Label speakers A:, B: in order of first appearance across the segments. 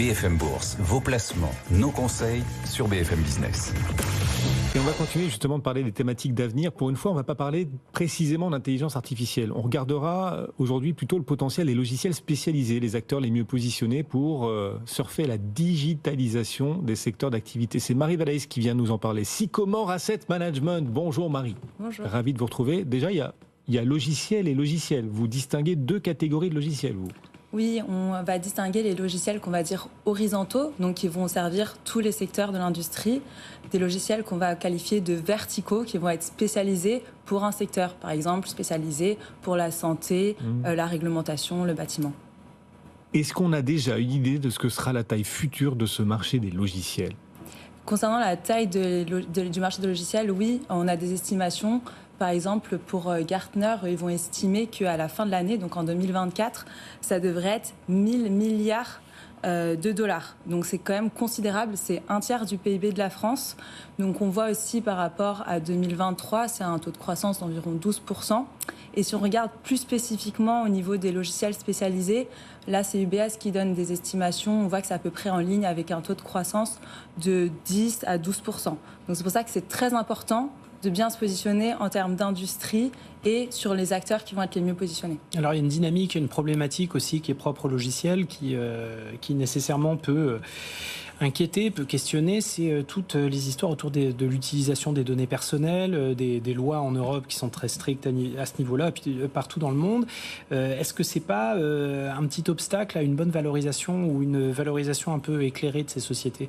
A: BFM Bourse, vos placements, nos conseils sur BFM Business.
B: Et on va continuer justement de parler des thématiques d'avenir. Pour une fois, on ne va pas parler précisément d'intelligence artificielle. On regardera aujourd'hui plutôt le potentiel des logiciels spécialisés, les acteurs les mieux positionnés pour surfer la digitalisation des secteurs d'activité. C'est Marie Valaïs qui vient nous en parler. Sycomore Asset Management. Bonjour Marie.
C: Bonjour.
B: Ravi de vous retrouver. Déjà, il y a logiciel et logiciel. Vous distinguez deux catégories de logiciels, vous.
C: Oui, on va distinguer les logiciels qu'on va dire horizontaux, donc qui vont servir tous les secteurs de l'industrie, des logiciels qu'on va qualifier de verticaux, qui vont être spécialisés pour un secteur, par exemple spécialisés pour la santé, la réglementation, le bâtiment.
B: Est-ce qu'on a déjà une idée de ce que sera la taille future de ce marché des logiciels ?
C: Concernant la taille du marché des logiciels, oui, on a des estimations. Par exemple, pour Gartner, ils vont estimer qu'à la fin de l'année, donc en 2024, ça devrait être 1000 milliards de dollars. Donc c'est quand même considérable, c'est un tiers du PIB de la France. Donc on voit aussi par rapport à 2023, c'est un taux de croissance d'environ 12%. Et si on regarde plus spécifiquement au niveau des logiciels spécialisés, là c'est UBS qui donne des estimations, on voit que c'est à peu près en ligne avec un taux de croissance de 10 à 12%. Donc c'est pour ça que c'est très important de bien se positionner en termes d'industrie et sur les acteurs qui vont être les mieux positionnés.
D: Alors il y a une dynamique, une problématique aussi qui est propre au logiciel, qui nécessairement peut inquiéter, peut questionner, c'est toutes les histoires autour de l'utilisation des données personnelles, des lois en Europe qui sont très strictes à ce niveau-là, puis partout dans le monde. Est-ce que c'est pas un petit obstacle à une bonne valorisation ou une valorisation un peu éclairée de ces sociétés ?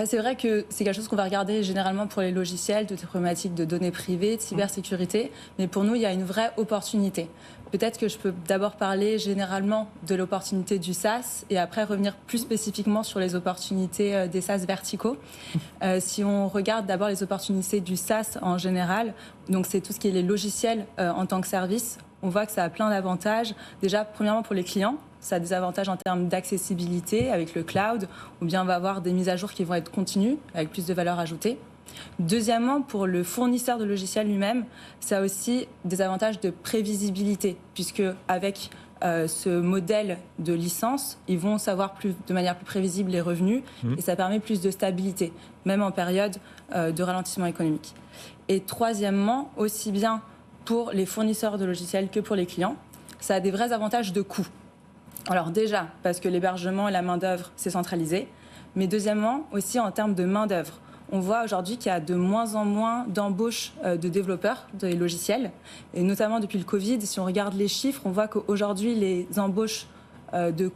C: C'est vrai que c'est quelque chose qu'on va regarder généralement pour les logiciels, toutes les problématiques de données privées, de cybersécurité. Mais pour nous, il y a une vraie opportunité. Peut-être que je peux d'abord parler généralement de l'opportunité du SaaS et après revenir plus spécifiquement sur les opportunités des SaaS verticaux. Si on regarde d'abord les opportunités du SaaS en général, donc c'est tout ce qui est les logiciels en tant que service, on voit que ça a plein d'avantages. Déjà, premièrement pour les clients, ça a des avantages en termes d'accessibilité avec le cloud, ou bien on va avoir des mises à jour qui vont être continues, avec plus de valeur ajoutée. Deuxièmement, pour le fournisseur de logiciels lui-même, ça a aussi des avantages de prévisibilité, puisque avec ce modèle de licence, ils vont savoir de manière plus prévisible les revenus, et ça permet plus de stabilité, même en période de ralentissement économique. Et troisièmement, aussi bien pour les fournisseurs de logiciels que pour les clients, ça a des vrais avantages de coût. Alors déjà, parce que l'hébergement et la main-d'œuvre, c'est centralisé. Mais deuxièmement, aussi en termes de main-d'œuvre. On voit aujourd'hui qu'il y a de moins en moins d'embauches de développeurs de logiciels. Et notamment depuis le Covid, si on regarde les chiffres, on voit qu'aujourd'hui, les embauches de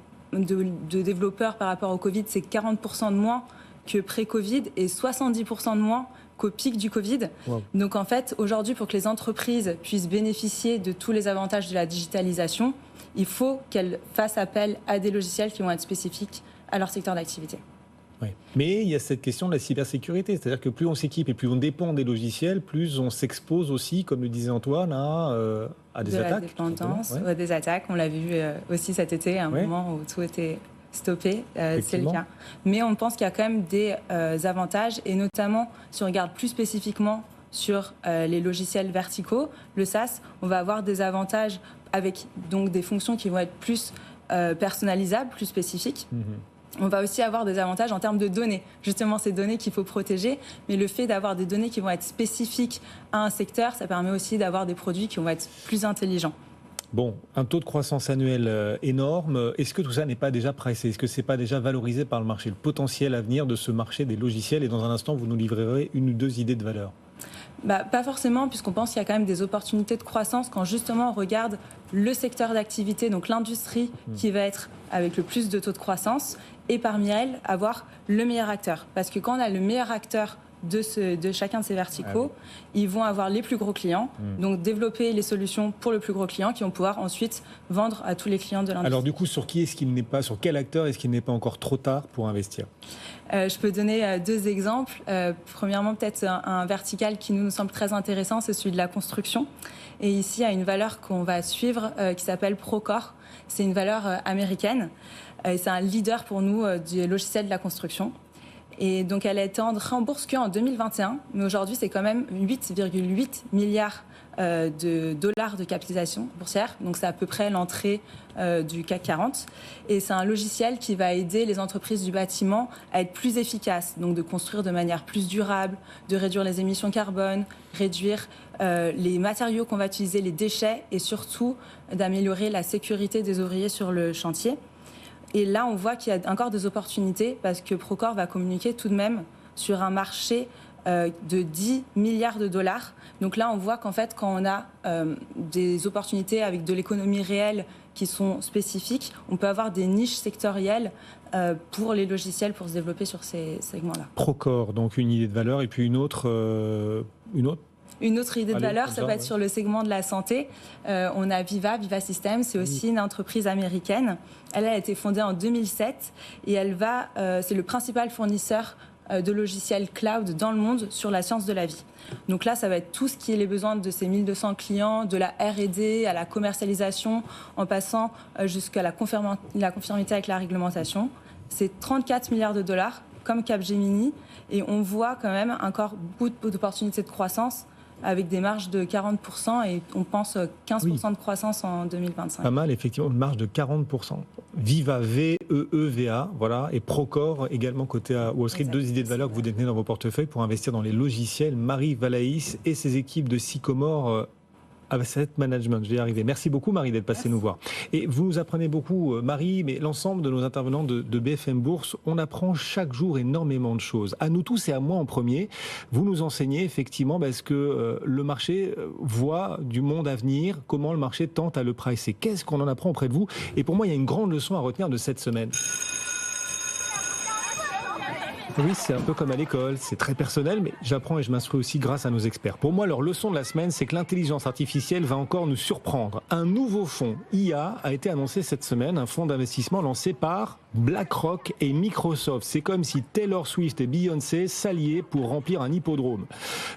C: développeurs par rapport au Covid, c'est 40% de moins que pré-Covid et 70% de moins qu'au pic du Covid. Wow. Donc en fait, aujourd'hui, pour que les entreprises puissent bénéficier de tous les avantages de la digitalisation, il faut qu'elles fassent appel à des logiciels qui vont être spécifiques à leur secteur d'activité.
B: Oui. Mais il y a cette question de la cybersécurité, c'est-à-dire que plus on s'équipe et plus on dépend des logiciels, plus on s'expose aussi, comme le disait Antoine, à des attaques.
C: La dépendance, des attaques. On l'a vu aussi cet été, à un moment où tout était stoppé, c'est le cas. Mais on pense qu'il y a quand même des avantages, et notamment si on regarde plus spécifiquement sur les logiciels verticaux, le SaaS, on va avoir des avantages avec donc des fonctions qui vont être plus personnalisables, plus spécifiques. On va aussi avoir des avantages en termes de données. Justement, ces données qu'il faut protéger, mais le fait d'avoir des données qui vont être spécifiques à un secteur, ça permet aussi d'avoir des produits qui vont être plus intelligents.
B: Bon, un taux de croissance annuel énorme. Est-ce que tout ça n'est pas déjà pricé ? Est-ce que ce n'est pas déjà valorisé par le marché ? Le potentiel à venir de ce marché des logiciels, et dans un instant, vous nous livrerez une ou deux idées de valeur.
C: Pas forcément, puisqu'on pense qu'il y a quand même des opportunités de croissance quand justement on regarde le secteur d'activité, donc l'industrie qui va être avec le plus de taux de croissance, et parmi elles, avoir le meilleur acteur. Parce que quand on a le meilleur acteur de chacun de ces verticaux, ils vont avoir les plus gros clients, donc développer les solutions pour le plus gros client qui vont pouvoir ensuite vendre à tous les clients de l'industrie.
B: Alors du coup, sur quel acteur est-ce qu'il n'est pas encore trop tard pour investir ?
C: Je peux donner deux exemples. Premièrement, peut-être un vertical qui nous semble très intéressant, c'est celui de la construction. Et ici, il y a une valeur qu'on va suivre qui s'appelle Procore. C'est une valeur américaine. C'est un leader pour nous du logiciel de la construction. Et donc, elle a été entrée en bourse qu'en 2021. Mais aujourd'hui, c'est quand même 8,8 milliards de dollars de capitalisation boursière. Donc c'est à peu près l'entrée du CAC 40. Et c'est un logiciel qui va aider les entreprises du bâtiment à être plus efficaces, donc de construire de manière plus durable, de réduire les émissions carbone, réduire les matériaux qu'on va utiliser, les déchets, et surtout d'améliorer la sécurité des ouvriers sur le chantier. Et là, on voit qu'il y a encore des opportunités parce que Procore va communiquer tout de même sur un marché de 10 milliards de dollars. Donc là, on voit qu'en fait, quand on a des opportunités avec de l'économie réelle qui sont spécifiques, on peut avoir des niches sectorielles pour les logiciels pour se développer sur ces segments-là.
B: Procore, donc une idée de valeur, et puis une autre idée
C: de valeur, ça va être sur le segment de la santé. On a Viva Systems, c'est aussi une entreprise américaine. Elle a été fondée en 2007 et c'est le principal fournisseur de logiciels cloud dans le monde sur la science de la vie. Donc là, ça va être tout ce qui est les besoins de ces 1200 clients, de la R&D à la commercialisation, en passant jusqu'à la conformité avec la réglementation. C'est 34 milliards de dollars, comme Capgemini, et on voit quand même encore beaucoup d'opportunités de croissance avec des marges de 40% et on pense 15% de croissance en 2025.
B: Pas mal, effectivement, une marge de 40%. Viva, V-E-E-V-A, voilà, et Procore, également coté à Wall Street. Deux idées de valeur que vous détenez dans vos portefeuilles pour investir dans les logiciels. Marie Valaïs et ses équipes de Sycomore Asset Management. Je vais y arriver. Merci beaucoup, Marie, d'être passée nous voir. Et vous nous apprenez beaucoup, Marie, mais l'ensemble de nos intervenants de BFM Bourse, on apprend chaque jour énormément de choses. À nous tous et à moi en premier, vous nous enseignez effectivement parce que le marché voit du monde à venir, comment le marché tente à le pricer. Qu'est-ce qu'on en apprend auprès de vous? Et pour moi, il y a une grande leçon à retenir de cette semaine. Oui, c'est un peu comme à l'école, c'est très personnel, mais j'apprends et je m'instruis aussi grâce à nos experts. Pour moi, leur leçon de la semaine, c'est que l'intelligence artificielle va encore nous surprendre. Un nouveau fonds IA a été annoncé cette semaine, un fonds d'investissement lancé par BlackRock et Microsoft. C'est comme si Taylor Swift et Beyoncé s'alliaient pour remplir un hippodrome.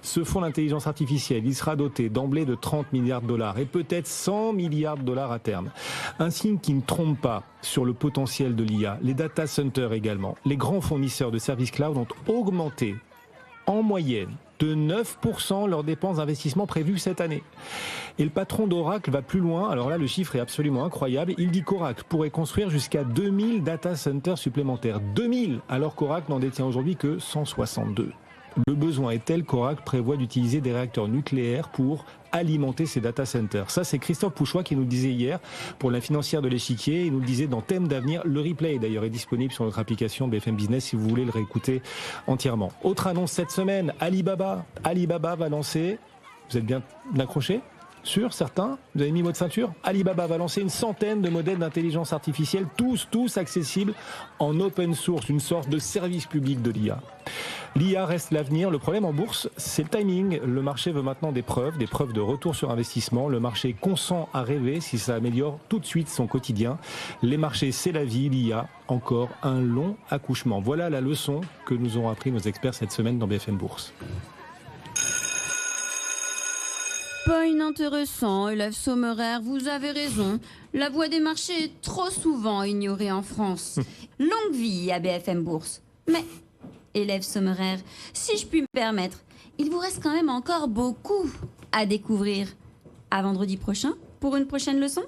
B: Ce fonds d'intelligence artificielle, il sera doté d'emblée de 30 milliards de dollars et peut-être 100 milliards de dollars à terme. Un signe qui ne trompe pas sur le potentiel de l'IA. Les data centers également. Les grands fournisseurs de services cloud ont augmenté en moyenne de 9% leurs dépenses d'investissement prévues cette année. Et le patron d'Oracle va plus loin. Alors là, le chiffre est absolument incroyable. Il dit qu'Oracle pourrait construire jusqu'à 2000 data centers supplémentaires. 2000, alors qu'Oracle n'en détient aujourd'hui que 162. Le besoin est tel qu'Oracle prévoit d'utiliser des réacteurs nucléaires pour alimenter ces data centers. Ça, c'est Christophe Pouchois qui nous le disait hier pour la financière de l'échiquier. Il nous le disait dans Thème d'avenir. Le replay, d'ailleurs, est disponible sur notre application BFM Business si vous voulez le réécouter entièrement. Autre annonce cette semaine, Alibaba. Alibaba va lancer, vous êtes bien accrochés sur certains, vous avez mis votre ceinture. Alibaba va lancer une centaine de modèles d'intelligence artificielle, tous accessibles en open source, une sorte de service public de l'IA. L'IA reste l'avenir. Le problème en bourse, c'est le timing. Le marché veut maintenant des preuves de retour sur investissement. Le marché consent à rêver si ça améliore tout de suite son quotidien. Les marchés, c'est la vie. L'IA, encore un long accouchement. Voilà la leçon que nous ont appris nos experts cette semaine dans BFM Bourse.
E: Pas inintéressant, élève sommaire, vous avez raison. La voix des marchés est trop souvent ignorée en France. Longue vie à BFM Bourse. Mais, élève sommaire, si je puis me permettre, il vous reste quand même encore beaucoup à découvrir. À vendredi prochain pour une prochaine leçon.